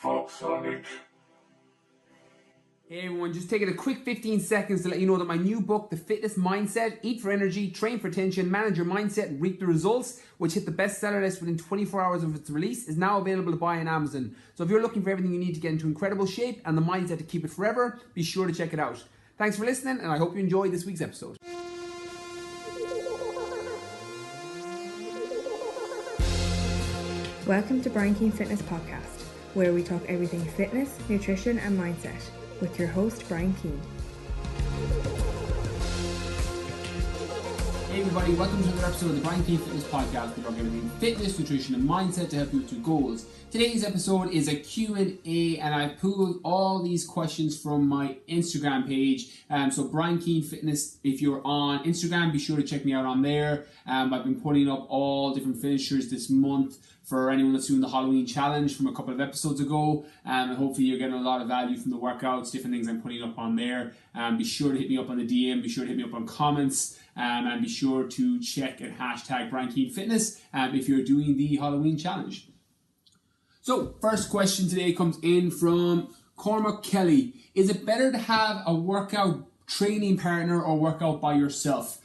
Hey everyone, just taking a quick 15 seconds to let you know that my new book, The Fitness Mindset, Eat for Energy, Train for Attention, Manage Your Mindset, Reap the Results, which hit the bestseller list within 24 hours of its release, is now available to buy on Amazon. So if you're looking for everything you need to get into incredible shape and the mindset to keep it forever, be sure to check it out. Thanks for listening, and I hope you enjoyed this week's episode. Welcome to Byrne Fitness Podcast, where we talk everything fitness, nutrition and mindset with your host Byrne. Hey everybody, welcome to another episode of the Byrne Fitness Podcast. We talk everything fitness, nutrition and mindset to help you with your goals. Today's episode is a Q&A, and I've pulled all these questions from my Instagram page. So Byrne Fitness, if you're on Instagram, be sure to check me out on there. I've been putting up all different finishers this month for anyone that's doing the Halloween challenge from a couple of episodes ago, and hopefully you're getting a lot of value from the workouts, different things I'm putting up on there. Be sure to hit me up on the DM, be sure to hit me up on comments, and be sure to check and hashtag Byrne Fitness if you're doing the Halloween challenge. So, first question today comes in from Cormac Kelly. Is it better to have a workout training partner or work out by yourself?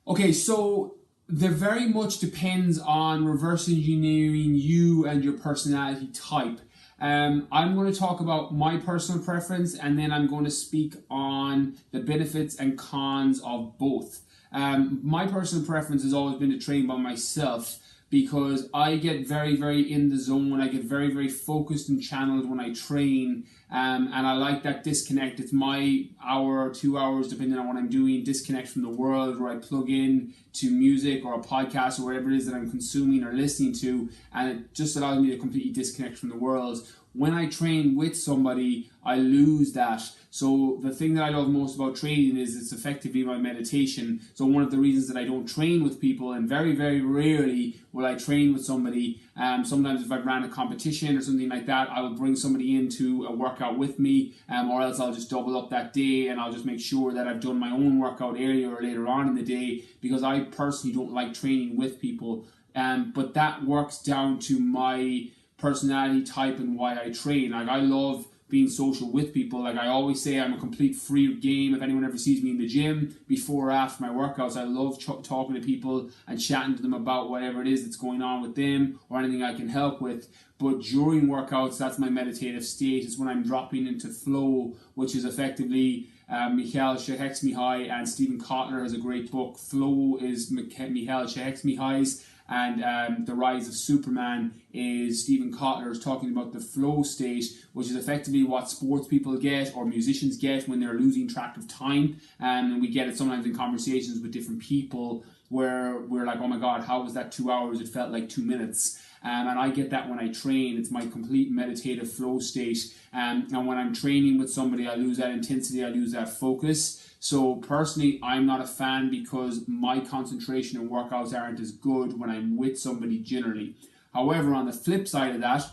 Okay, so there very much depends on reverse engineering you and your personality type. I'm going to talk about my personal preference, and then I'm going to speak on the benefits and cons of both. My personal preference has always been to train by myself, because I get very, very in the zone. I get very, very focused and channeled when I train, and I like that disconnect. It's my hour or 2 hours, depending on what I'm doing, disconnect from the world, where I plug in to music or a podcast or whatever it is that I'm consuming or listening to, and it just allows me to completely disconnect from the world. When I train with somebody, I lose that. So the thing that I love most about training is it's effectively my meditation. So one of the reasons that I don't train with people, and very, very rarely will I train with somebody, sometimes if I've ran a competition or something like that, I will bring somebody into a workout with me, or else I'll just double up that day and I'll just make sure that I've done my own workout earlier or later on in the day, because I personally don't like training with people. But that works down to my personality type and why I train. Like, I love being social with people. Like, I always say, I'm a complete free game. If anyone ever sees me in the gym before or after my workouts, I love talking to people and chatting to them about whatever it is that's going on with them or anything I can help with. But during workouts, that's my meditative state. It's when I'm dropping into flow, which is effectively Michael Csikszentmihalyi, and Stephen Kotler has a great book. Flow is Michael Csikszentmihalyi's, and The Rise of Superman is Stephen Kotler's, talking about the flow state, which is effectively what sports people get or musicians get when they're losing track of time. And we get it sometimes in conversations with different people where we're like, oh my God, how was that 2 hours? It felt like 2 minutes. And I get that when I train. It's my complete meditative flow state. And when I'm training with somebody, I lose that intensity, I lose that focus. So personally, I'm not a fan, because my concentration and workouts aren't as good when I'm with somebody generally. However, on the flip side of that,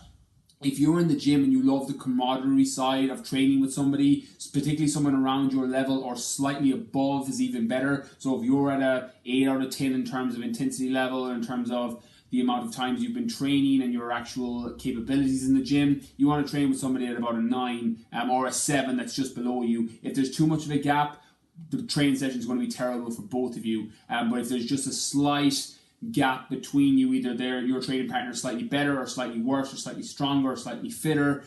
if you're in the gym and you love the camaraderie side of training with somebody, particularly someone around your level or slightly above, is even better. So if you're at a 8 out of 10 in terms of intensity level, in terms of the amount of times you've been training and your actual capabilities in the gym, you want to train with somebody at about a 9 or a 7 that's just below you. If there's too much of a gap, the training session is going to be terrible for both of you. But if there's just a slight gap between you, either your training partner is slightly better or slightly worse or slightly stronger or slightly fitter,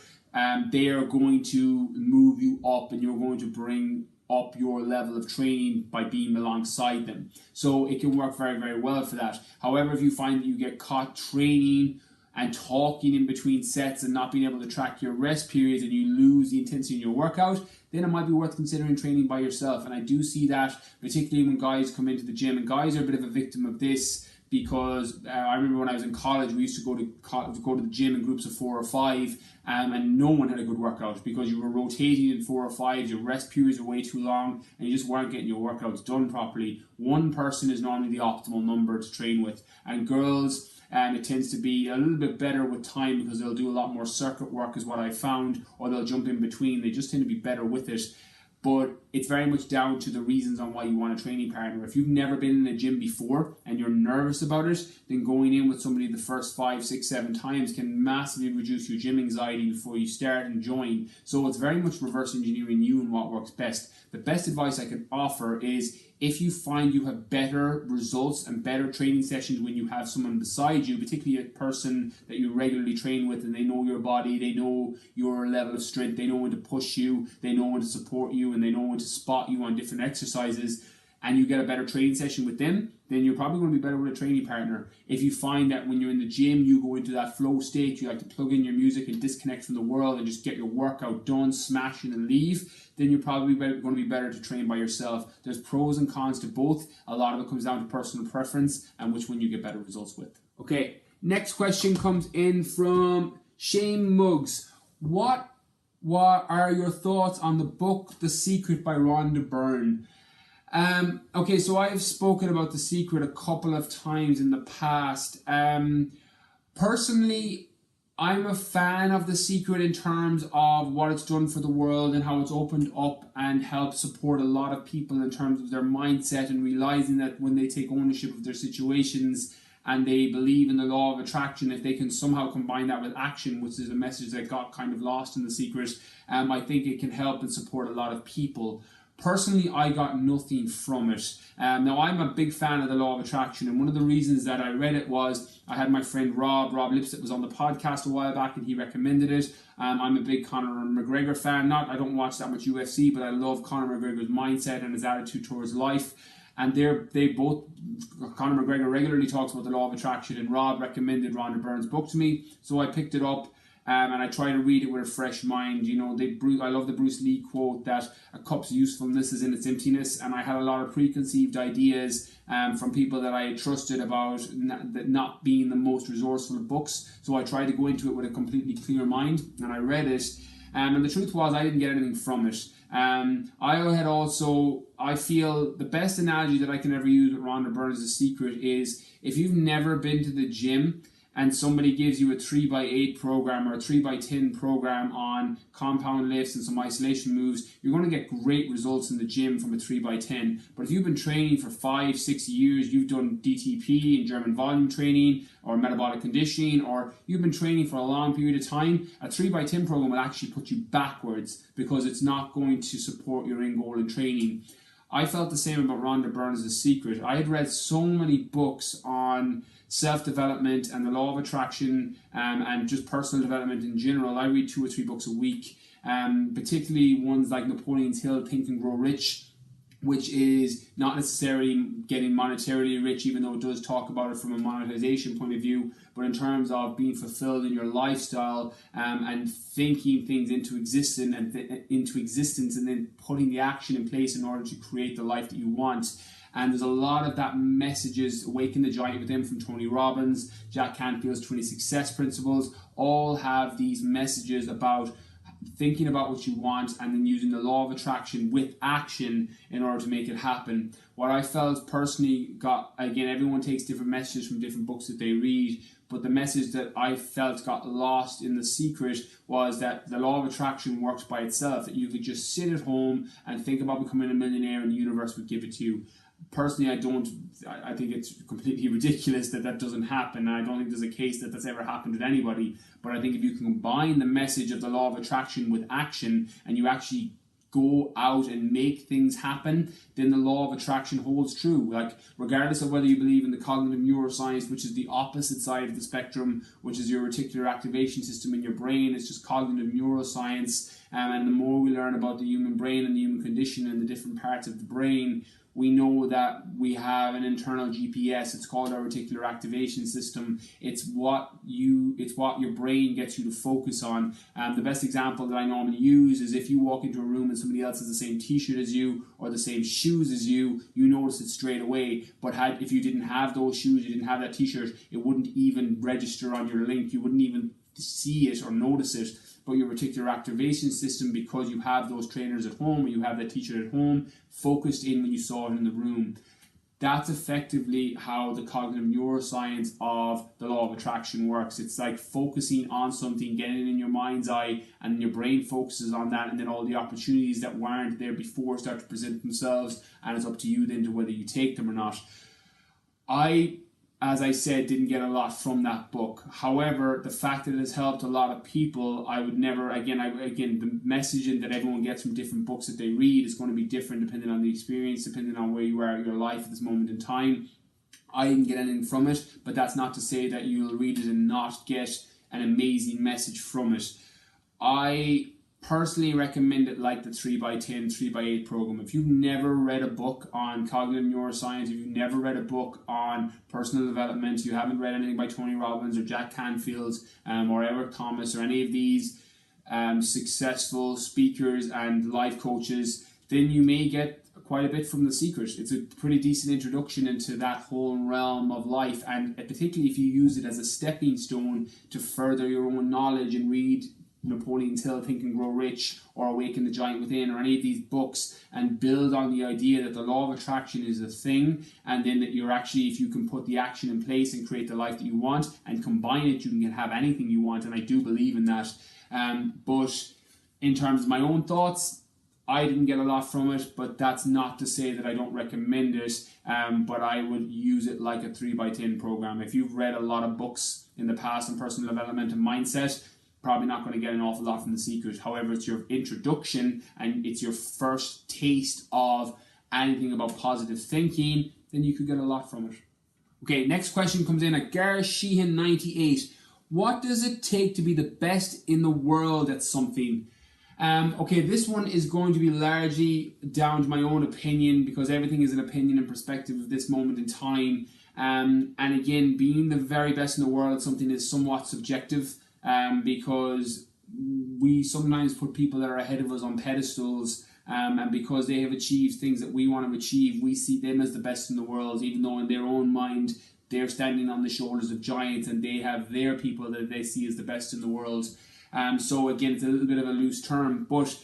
they are going to move you up, and you're going to bring up your level of training by being alongside them. So it can work very, very well for that. However, if you find that you get caught training and talking in between sets and not being able to track your rest periods, and you lose the intensity in your workout, then it might be worth considering training by yourself. And I do see that, particularly when guys come into the gym, and guys are a bit of a victim of this, because I remember when I was in college, we used to go to the gym in groups of 4 or 5, and no one had a good workout, because you were rotating in 4 or 5, your rest periods were way too long, and you just weren't getting your workouts done properly. One person is normally the optimal number to train with, and girls, it tends to be a little bit better with time, because they'll do a lot more circuit work is what I found, or they'll jump in between. They just tend to be better with it. But it's very much down to the reasons on why you want a training partner. If you've never been in a gym before and you're nervous about it, then going in with somebody the first 5, 6, 7 times can massively reduce your gym anxiety before you start and join. So it's very much reverse engineering you and what works best. The best advice I can offer is, if you find you have better results and better training sessions when you have someone beside you, particularly a person that you regularly train with and they know your body, they know your level of strength, they know when to push you, they know when to support you, and they know when to spot you on different exercises, and you get a better training session with them, then you're probably going to be better with a training partner. If you find that when you're in the gym, you go into that flow state, you like to plug in your music and disconnect from the world and just get your workout done, smash it and leave, then you're probably going to be better to train by yourself. There's pros and cons to both. A lot of it comes down to personal preference and which one you get better results with. Okay, next question comes in from Shane Muggs. What are your thoughts on the book The Secret by Rhonda Byrne? Okay, so I've spoken about The Secret a couple of times in the past. Personally, I'm a fan of The Secret in terms of what it's done for the world and how it's opened up and helped support a lot of people in terms of their mindset and realizing that when they take ownership of their situations and they believe in the law of attraction, if they can somehow combine that with action, which is a message that got kind of lost in The Secret, I think it can help and support a lot of people. Personally, I got nothing from it. Now, I'm a big fan of the law of attraction, and one of the reasons that I read it was I had my friend Rob Lipsett was on the podcast a while back, and he recommended it. I'm a big Conor McGregor fan. I don't watch that much UFC, but I love Conor McGregor's mindset and his attitude towards life. And they both, Conor McGregor regularly talks about the law of attraction, and Rob recommended Rhonda Byrne's book to me, so I picked it up. And I try to read it with a fresh mind. You know, I love the Bruce Lee quote that a cup's usefulness is in its emptiness. And I had a lot of preconceived ideas from people that I trusted about not being the most resourceful of books. So I tried to go into it with a completely clear mind, and I read it. And the truth was, I didn't get anything from it. I feel the best analogy that I can ever use with Rhonda Byrne's The Secret is, if you've never been to the gym and somebody gives you a 3x8 program or a 3x10 program on compound lifts and some isolation moves, you're going to get great results in the gym from a 3x10. But if you've been training for 5-6 years, you've done DTP and German volume training or metabolic conditioning, or you've been training for a long period of time, a 3x10 program will actually put you backwards because it's not going to support your end goal in training. I felt the same about Rhonda Byrne's The Secret. I had read so many books on self-development and the law of attraction and just personal development in general. I read 2 or 3 books a week, particularly ones like Napoleon's Hill, Think and Grow Rich, which is not necessarily getting monetarily rich, even though it does talk about it from a monetization point of view, but in terms of being fulfilled in your lifestyle and thinking things into existence and then putting the action in place in order to create the life that you want. And there's a lot of that messages, Awaken the Giant Within from Tony Robbins, Jack Canfield's 20 Success Principles, all have these messages about thinking about what you want and then using the law of attraction with action in order to make it happen. What I felt personally again, everyone takes different messages from different books that they read, but the message that I felt got lost in The Secret was that the law of attraction works by itself, that you could just sit at home and think about becoming a millionaire and the universe would give it to you. Personally, I think it's completely ridiculous that doesn't happen. I don't think there's a case that that's ever happened with anybody. But I think if you can combine the message of the law of attraction with action, and you actually go out and make things happen, then the law of attraction holds true. Like, regardless of whether you believe in the cognitive neuroscience, which is the opposite side of the spectrum, which is your reticular activation system in your brain, it's just cognitive neuroscience. And the more we learn about the human brain and the human condition and the different parts of the brain, we know that we have an internal GPS. It's called our reticular activation system. It's what your brain gets you to focus on. The best example that I normally use is if you walk into a room and somebody else has the same t-shirt as you or the same shoes as you, you notice it straight away. But if you didn't have those shoes, you didn't have that t-shirt, it wouldn't even register on your link. You wouldn't even see it or notice it. But your reticular activation system, because you have those trainers at home or you have that teacher at home, focused in when you saw it in the room. that's effectively how the cognitive neuroscience of the law of attraction works. It's like focusing on something, getting it in your mind's eye, and your brain focuses on that, and then all the opportunities that weren't there before start to present themselves, and it's up to you then to whether you take them or not. As I said, didn't get a lot from that book. However, the fact that it has helped a lot of people, I would never, again, the messaging that everyone gets from different books that they read is going to be different depending on the experience, depending on where you are in your life at this moment in time. I didn't get anything from it, but that's not to say that you'll read it and not get an amazing message from it. I personally recommend it like the 3x10, 3x8 program. If you've never read a book on cognitive neuroscience, if you've never read a book on personal development, you haven't read anything by Tony Robbins or Jack Canfield or Eric Thomas or any of these successful speakers and life coaches, then you may get quite a bit from The Secret. It's a pretty decent introduction into that whole realm of life, and particularly if you use it as a stepping stone to further your own knowledge and read Napoleon Hill, Think and Grow Rich, or Awaken the Giant Within, or any of these books, and build on the idea that the law of attraction is a thing, and then that you're actually, if you can put the action in place and create the life that you want and combine it, you can have anything you want, and I do believe in that. But in terms of my own thoughts, I didn't get a lot from it, but that's not to say that I don't recommend it, but I would use it like a 3x10 program. If you've read a lot of books in the past on personal development and mindset, probably not going to get an awful lot from The Secret. However, it's your introduction and it's your first taste of anything about positive thinking, then you could get a lot from it. Okay, next question comes in at Gareth Sheehan 98. What does it take to be the best in the world at something? Okay, this one is going to be largely down to my own opinion, because everything is an opinion and perspective of this moment in time. And again, being the very best in the world at something is somewhat subjective. Because we sometimes put people that are ahead of us on pedestals, and because they have achieved things that we want to achieve, we see them as the best in the world, even though in their own mind they're standing on the shoulders of giants and they have their people that they see as the best in the world. So again, it's a little bit of a loose term, but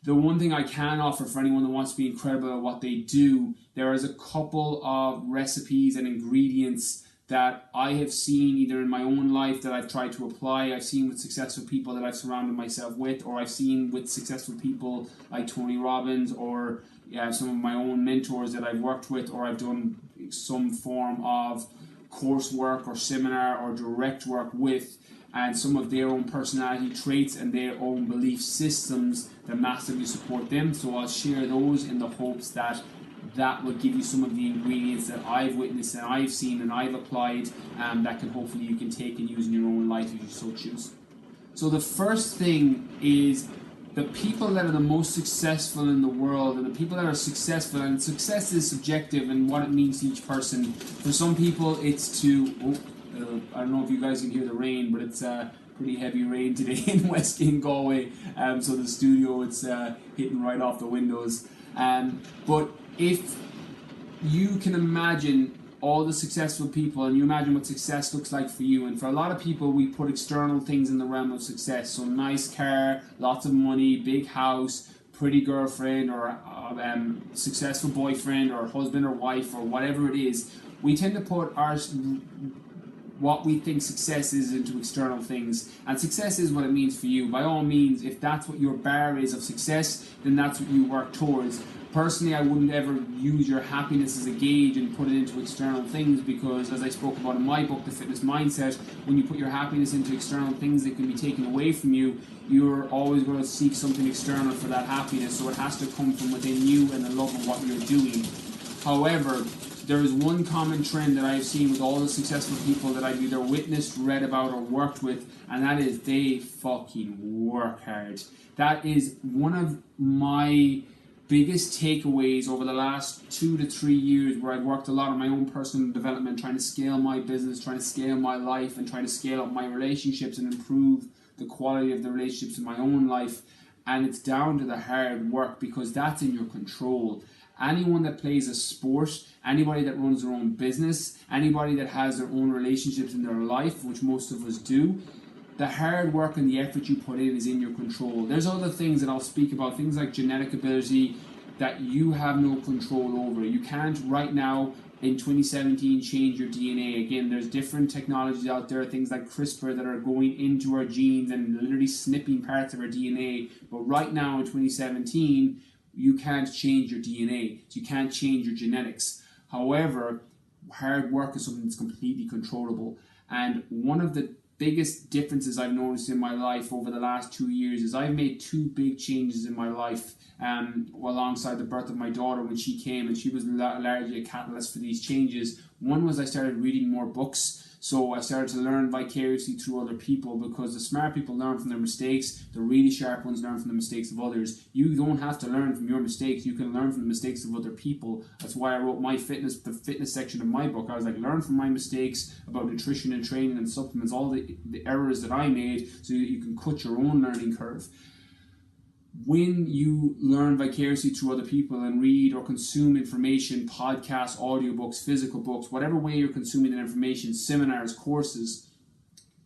the one thing I can offer for anyone that wants to be incredible at what they do, there is a couple of recipes and ingredients that I have seen either in my own life that I've tried to apply, I've seen with successful people that I've surrounded myself with, or I've seen with successful people like Tony Robbins, or some of my own mentors that I've worked with, or I've done some form of coursework or seminar or direct work with, and some of their own personality traits and their own belief systems that massively support them. So I'll share those in the hopes that that will give you some of the ingredients that I've witnessed and I've seen and I've applied, that can hopefully you can take and use in your own life if you so choose. So the first thing is the people that are the most successful in the world, and the people that are successful, and success is subjective and what it means to each person. For some people it's to, I don't know if you guys can hear the rain, but it's pretty heavy rain today in West King, Galway, so the studio, it's hitting right off the windows. But if you can imagine all the successful people and you imagine what success looks like for you, and for a lot of people we put external things in the realm of success, so nice car, lots of money, big house, pretty girlfriend, or successful boyfriend or husband or wife or whatever it is. We tend to put what we think success is into external things, and success is what it means for you. By all means, if that's what your bar is of success, then that's what you work towards. Personally, I wouldn't ever use your happiness as a gauge and put it into external things, because as I spoke about in my book, The Fitness Mindset, when you put your happiness into external things that can be taken away from you, you're always going to seek something external for that happiness, so it has to come from within you and the love of what you're doing. However, there is one common trend that I've seen with all the successful people that I've either witnessed, read about, or worked with, and that is they fucking work hard. That is one of my biggest takeaways over the last 2 to 3 years, where I've worked a lot on my own personal development, trying to scale my business, trying to scale my life, and trying to scale up my relationships and improve the quality of the relationships in my own life. And it's down to the hard work, because that's in your control. Anyone that plays a sport, anybody that runs their own business, anybody that has their own relationships in their life, which most of us do, the hard work and the effort you put in is in your control. There's other things that I'll speak about, things like genetic ability that you have no control over. You can't right now in 2017 change your DNA. Again, there's different technologies out there, things like CRISPR that are going into our genes and literally snipping parts of our DNA. But right now in 2017, you can't change your DNA. So you can't change your genetics. However, hard work is something that's completely controllable. And one of the biggest differences I've noticed in my life over the last 2 years is I've made two big changes in my life alongside the birth of my daughter when she came, and she was largely a catalyst for these changes. One was I started reading more books. So I started to learn vicariously through other people, because the smart people learn from their mistakes, the really sharp ones learn from the mistakes of others. You don't have to learn from your mistakes, you can learn from the mistakes of other people. That's why I wrote the fitness section of my book. I was like, learn from my mistakes about nutrition and training and supplements, all the errors that I made, so that you can cut your own learning curve. When you learn vicariously through other people and read or consume information, podcasts, audiobooks, physical books, whatever way you're consuming that information, seminars, courses,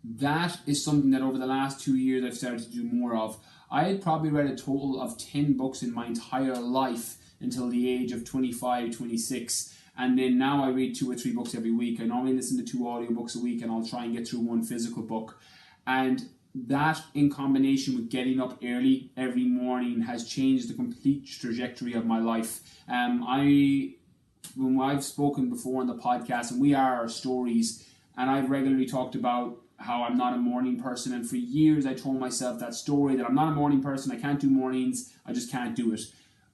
that is something that over the last 2 years I've started to do more of. I had probably read a total of 10 books in my entire life until the age of 25, 26. And then now I read 2 or 3 books every week. I normally listen to 2 audiobooks a week, and I'll try and get through 1 physical book. And that, in combination with getting up early every morning, has changed the complete trajectory of my life. When I've spoken before on the podcast, and we are our stories, and I've regularly talked about how I'm not a morning person, and for years I told myself that story that I'm not a morning person, I can't do mornings, I just can't do it.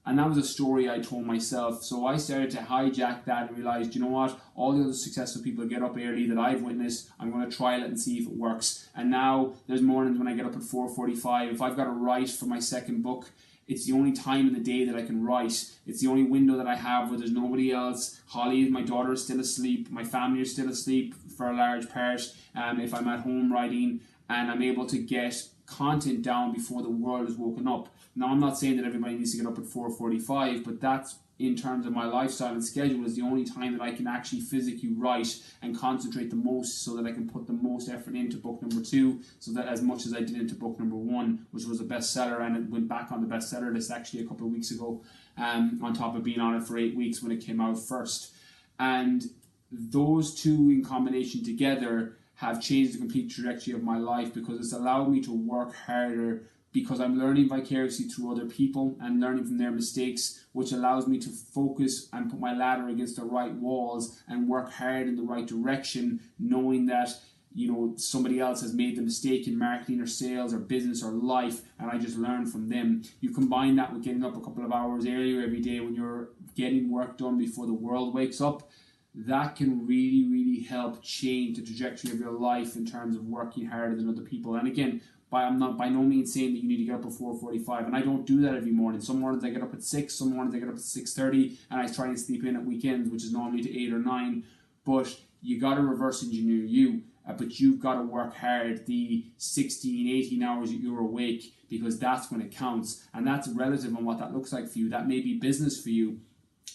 And that was a story I told myself. So I started to hijack that and realized, you know what, all the other successful people get up early that I've witnessed, I'm going to trial it and see if it works. And now there's mornings when I get up at 4:45. If I've got to write for my second book, it's the only time in the day that I can write. It's the only window that I have where there's nobody else. Holly, my daughter, is still asleep. My family is still asleep for a large part. If I'm at home writing, and I'm able to get content down before the world is woken up. Now, I'm not saying that everybody needs to get up at 4:45, but that's, in terms of my lifestyle and schedule, is the only time that I can actually physically write and concentrate the most, so that I can put the most effort into book number 2, so that as much as I did into book number 1, which was a bestseller, and it went back on the bestseller list actually a couple of weeks ago, on top of being on it for 8 weeks when it came out first. And those two in combination together have changed the complete trajectory of my life, because it's allowed me to work harder, because I'm learning vicariously through other people and learning from their mistakes, which allows me to focus and put my ladder against the right walls and work hard in the right direction, knowing that, you know, somebody else has made the mistake in marketing or sales or business or life, and I just learn from them. You combine that with getting up a couple of hours earlier every day when you're getting work done before the world wakes up, that can really, really help change the trajectory of your life in terms of working harder than other people. And again, I'm not by no means saying that you need to get up at 4:45, and I don't do that every morning. Some mornings I get up at 6, some mornings I get up at 6:30, and I try and sleep in at weekends, which is normally to 8 or 9. But you got to reverse engineer you. But you've got to work hard the 16, 18 hours that you're awake, because that's when it counts. And that's relative on what that looks like for you. That may be business for you.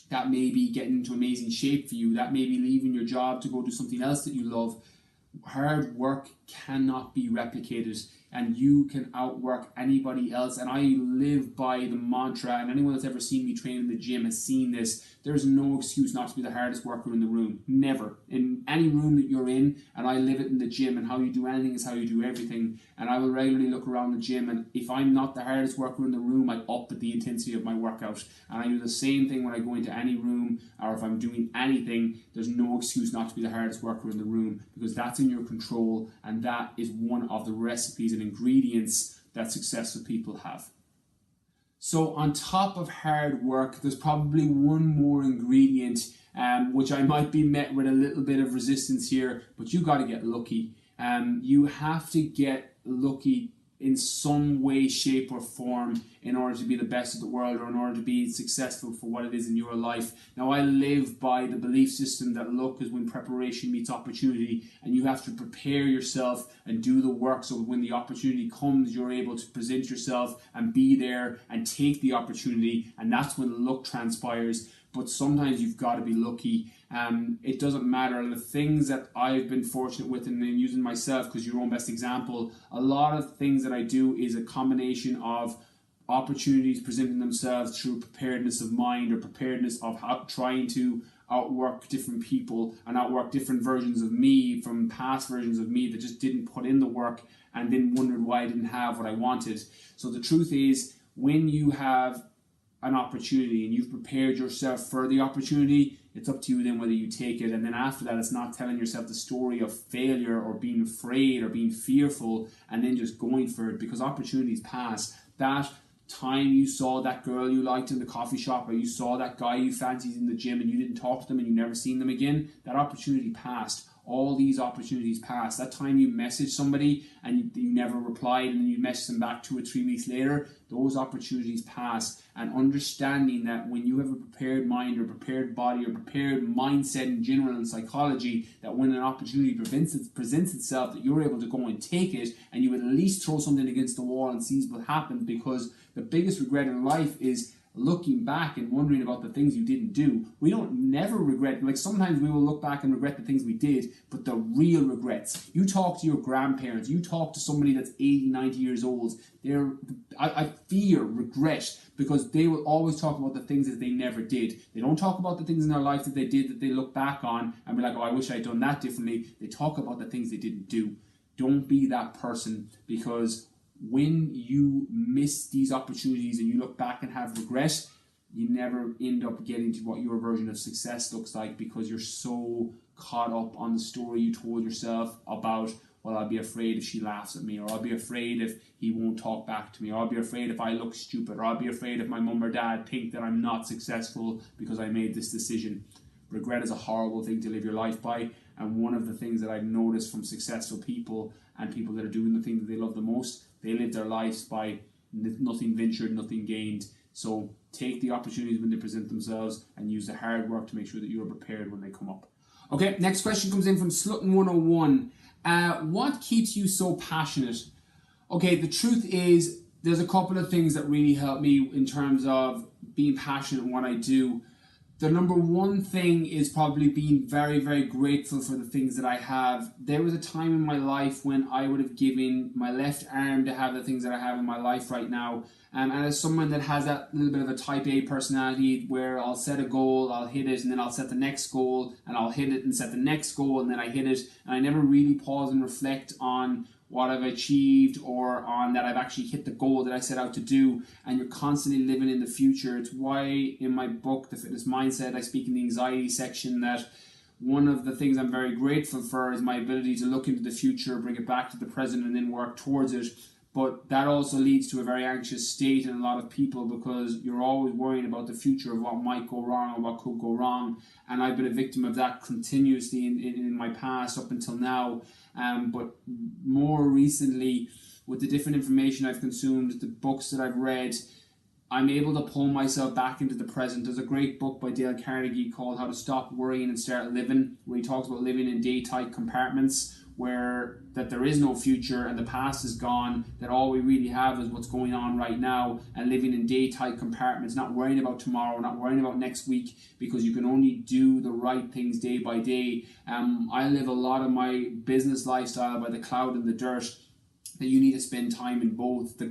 That may be getting into amazing shape for you. That may be leaving your job to go do something else that you love. Hard work cannot be replicated, and you can outwork anybody else. And I live by the mantra, and anyone that's ever seen me train in the gym has seen this: there's no excuse not to be the hardest worker in the room. Never. In any room that you're in, and I live it in the gym, and how you do anything is how you do everything. And I will regularly look around the gym, and if I'm not the hardest worker in the room, I up the intensity of my workout. And I do the same thing when I go into any room, or if I'm doing anything. There's no excuse not to be the hardest worker in the room, because that's in your control, and that is one of the recipes and ingredients that successful people have. So on top of hard work, there's probably one more ingredient, which I might be met with a little bit of resistance here, but you got to get lucky. You have to get lucky in some way, shape or form in order to be the best of the world, or in order to be successful for what it is in your life. Now, I live by the belief system that luck is when preparation meets opportunity, and you have to prepare yourself and do the work, so when the opportunity comes, you're able to present yourself and be there and take the opportunity, and that's when luck transpires. But sometimes you've got to be lucky. It doesn't matter. The things that I've been fortunate with, and then using myself because your own best example, a lot of things that I do is a combination of opportunities presenting themselves through preparedness of mind, or preparedness of trying to outwork different people and outwork different versions of me from past versions of me that just didn't put in the work and then wondered why I didn't have what I wanted. So the truth is, when you have an opportunity and you've prepared yourself for the opportunity, it's up to you then whether you take it. And then after that, it's not telling yourself the story of failure or being afraid or being fearful and then just going for it, because opportunities pass. That time you saw that girl you liked in the coffee shop, or you saw that guy you fancied in the gym and you didn't talk to them and you never seen them again, that opportunity passed. All these opportunities passed. That time you messaged somebody and you never replied and then you messaged them back 2 or 3 weeks later, those opportunities pass. And understanding that when you have a prepared mind or prepared body or prepared mindset in general in psychology, that when an opportunity presents itself, that you're able to go and take it, and you would at least throw something against the wall and see what happens. Because the biggest regret in life is looking back and wondering about the things you didn't do. We don't never regret. Like, sometimes we will look back and regret the things we did, but the real regrets, you talk to your grandparents, you talk to somebody that's 80, 90 years old, I fear regret, because they will always talk about the things that they never did. They don't talk about the things in their life that they did that they look back on and be like, oh, I wish I'd done that differently. They talk about the things they didn't do. Don't be that person, because when you miss these opportunities and you look back and have regret, you never end up getting to what your version of success looks like, because you're so caught up on the story you told yourself about, well, I'll be afraid if she laughs at me, or I'll be afraid if he won't talk back to me, or I'll be afraid if I look stupid, or I'll be afraid if my mum or dad think that I'm not successful because I made this decision. Regret is a horrible thing to live your life by, and one of the things that I've noticed from successful people and people that are doing the thing that they love the most, they live their lives by nothing ventured, nothing gained. So take the opportunities when they present themselves and use the hard work to make sure that you are prepared when they come up. Okay, next question comes in from Slutton101. What keeps you so passionate? Okay, the truth is, there's a couple of things that really help me in terms of being passionate in what I do. The number one thing is probably being very, very grateful for the things that I have. There was a time in my life when I would have given my left arm to have the things that I have in my life right now. And as someone that has that little bit of a type A personality, where I'll set a goal, I'll hit it, and then I'll set the next goal, and I'll hit it and set the next goal, and then I hit it, and I never really pause and reflect on what I've achieved or on that I've actually hit the goal that I set out to do. And you're constantly living in the future. It's why in my book, The Fitness Mindset, I speak in the anxiety section that one of the things I'm very grateful for is my ability to look into the future, bring it back to the present, and then work towards it. But that also leads to a very anxious state in a lot of people, because you're always worrying about the future of what might go wrong or what could go wrong. And I've been a victim of that continuously in my past up until now. But more recently, with the different information I've consumed, the books that I've read, I'm able to pull myself back into the present. There's a great book by Dale Carnegie called How to Stop Worrying and Start Living, where he talks about living in day-tight compartments, where that there is no future and the past is gone, that all we really have is what's going on right now, and living in day-tight compartments, not worrying about tomorrow, not worrying about next week, because you can only do the right things day by day. I live a lot of my business lifestyle by the cloud and the dirt, that you need to spend time in both. The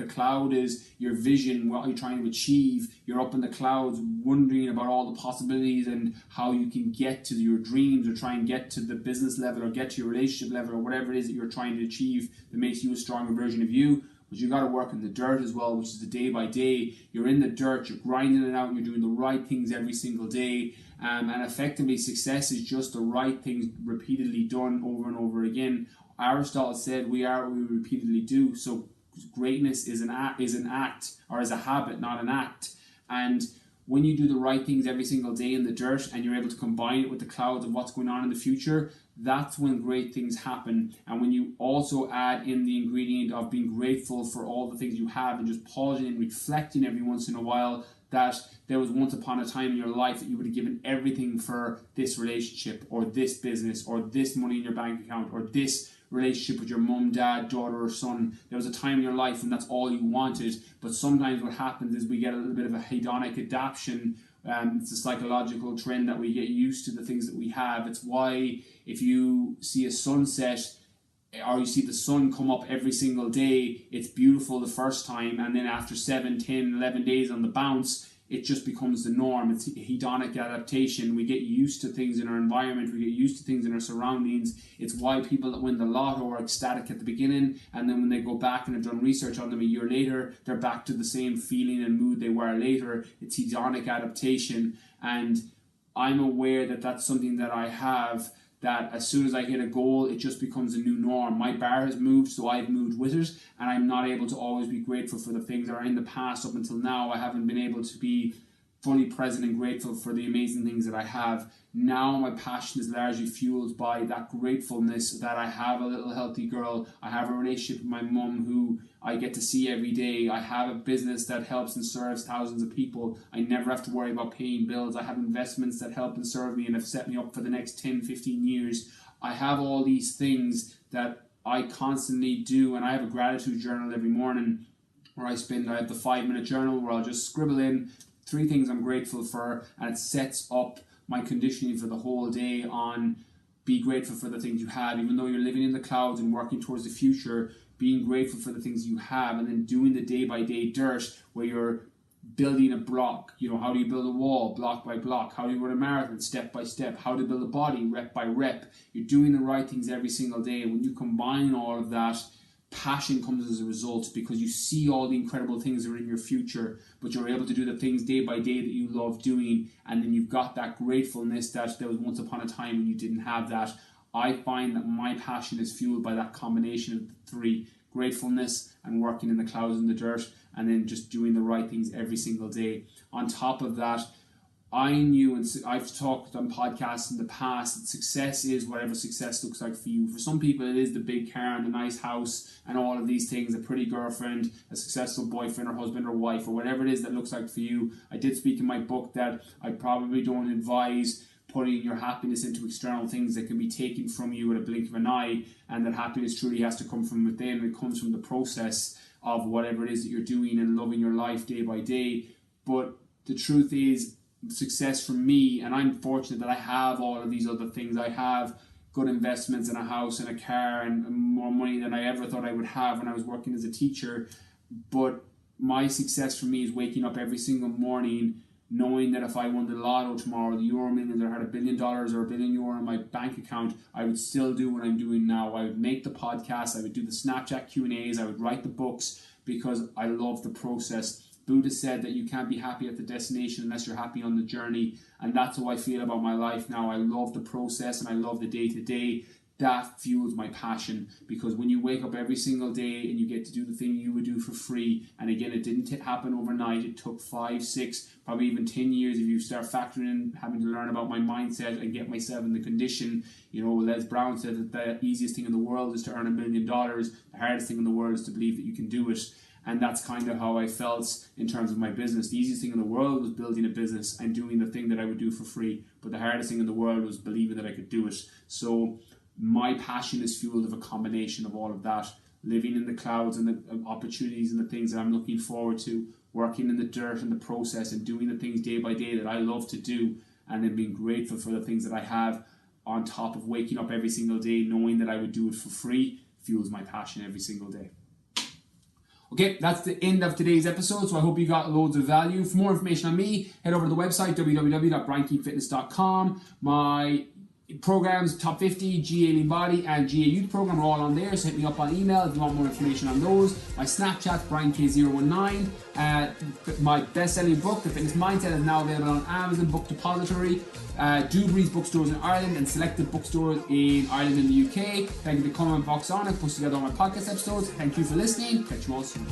cloud is your vision, what you're trying to achieve. You're up in the clouds wondering about all the possibilities and how you can get to your dreams, or try and get to the business level, or get to your relationship level, or whatever it is that you're trying to achieve that makes you a stronger version of you. But you got to work in the dirt as well, which is the day by day. You're in the dirt, you're grinding it out, and you're doing the right things every single day. And effectively, success is just the right things repeatedly done over and over again. Aristotle said, we are what we repeatedly do. So greatness is an act, or is a habit, not an act. And when you do the right things every single day in the dirt, and you're able to combine it with the clouds of what's going on in the future, that's when great things happen. And when you also add in the ingredient of being grateful for all the things you have, and just pausing and reflecting every once in a while, that there was once upon a time in your life that you would have given everything for this relationship, or this business, or this money in your bank account, or this relationship with your mum, dad, daughter, or son. There was a time in your life when that's all you wanted. But sometimes what happens is we get a little bit of a hedonic adaptation. It's a psychological trend that we get used to the things that we have. It's why if you see a sunset, or you see the sun come up every single day, it's beautiful the first time, and then after 7, 10, 11 days on the bounce, it just becomes the norm. It's hedonic adaptation. We get used to things in our environment. We get used to things in our surroundings. It's why people that win the lotto are ecstatic at the beginning, and then when they go back and have done research on them a year later, they're back to the same feeling and mood they were later. It's hedonic adaptation, and I'm aware that that's something that I have, that as soon as I hit a goal, it just becomes a new norm. My bar has moved, so I've moved with it, and I'm not able to always be grateful for the things that are in the past. Up until now, I haven't been able to be fully present and grateful for the amazing things that I have. Now my passion is largely fueled by that gratefulness that I have a little healthy girl. I have a relationship with my mum who I get to see every day. I have a business that helps and serves thousands of people. I never have to worry about paying bills. I have investments that help and serve me and have set me up for the next 10, 15 years. I have all these things that I constantly do, and I have a gratitude journal every morning where I have the 5-minute journal where I'll just scribble in 3 things I'm grateful for, and it sets up my conditioning for the whole day on be grateful for the things you have. Even though you're living in the clouds and working towards the future, being grateful for the things you have, and then doing the day-by-day dirt where you're building a block. You know, how do you build a wall? Block by block. How do you run a marathon? Step by step. How to build a body? Rep by rep. You're doing the right things every single day, and when you combine all of that, passion comes as a result, because you see all the incredible things that are in your future, but you're able to do the things day by day that you love doing, and then you've got that gratefulness that there was once upon a time when you didn't have that. I find that my passion is fueled by that combination of the 3: gratefulness and working in the clouds and the dirt, and then just doing the right things every single day. On top of that, I knew, and I've talked on podcasts in the past, that success is whatever success looks like for you. For some people, it is the big car and the nice house and all of these things, a pretty girlfriend, a successful boyfriend or husband or wife, or whatever it is that looks like for you. I did speak in my book that I probably don't advise putting your happiness into external things that can be taken from you at a blink of an eye, and that happiness truly has to come from within. It comes from the process of whatever it is that you're doing and loving your life day by day. But the truth is, success for me, and I'm fortunate that I have all of these other things. I have good investments and a house and a car and more money than I ever thought I would have when I was working as a teacher. But my success for me is waking up every single morning knowing that if I won the lotto tomorrow, the Euro Millions, or had $1 billion or €1 billion in my bank account, I would still do what I'm doing now. I would make the podcast, I would do the Snapchat Q&As, I would write the books, because I love the process. Buddha said that you can't be happy at the destination unless you're happy on the journey, and that's how I feel about my life now. I love the process and I love the day-to-day. That fuels my passion, because when you wake up every single day and you get to do the thing you would do for free, and again, it didn't happen overnight. It took 5, 6, probably even 10 years if you start factoring in having to learn about my mindset and get myself in the condition. You know, Les Brown said that the easiest thing in the world is to earn $1 million. The hardest thing in the world is to believe that you can do it. And that's kind of how I felt in terms of my business. The easiest thing in the world was building a business and doing the thing that I would do for free. But the hardest thing in the world was believing that I could do it. So my passion is fueled of a combination of all of that. Living in the clouds and the opportunities and the things that I'm looking forward to. Working in the dirt and the process and doing the things day by day that I love to do. And then being grateful for the things that I have, on top of waking up every single day knowing that I would do it for free, fuels my passion every single day. Okay, that's the end of today's episode, so I hope you got loads of value. For more information on me, head over to the website, www.bryankeenfitness.com. My programs, Top 50, GA Lean Body, and GA Youth Program are all on there, so hit me up on email if you want more information on those. My Snapchat, BryanK019. My best-selling book, The Fitness Mindset, is now available on Amazon Book Depository, Dewberry's bookstores in Ireland, and selected bookstores in Ireland and the UK. Thank you for coming on Box On and putting together all my podcast episodes. Thank you for listening. Catch you all soon.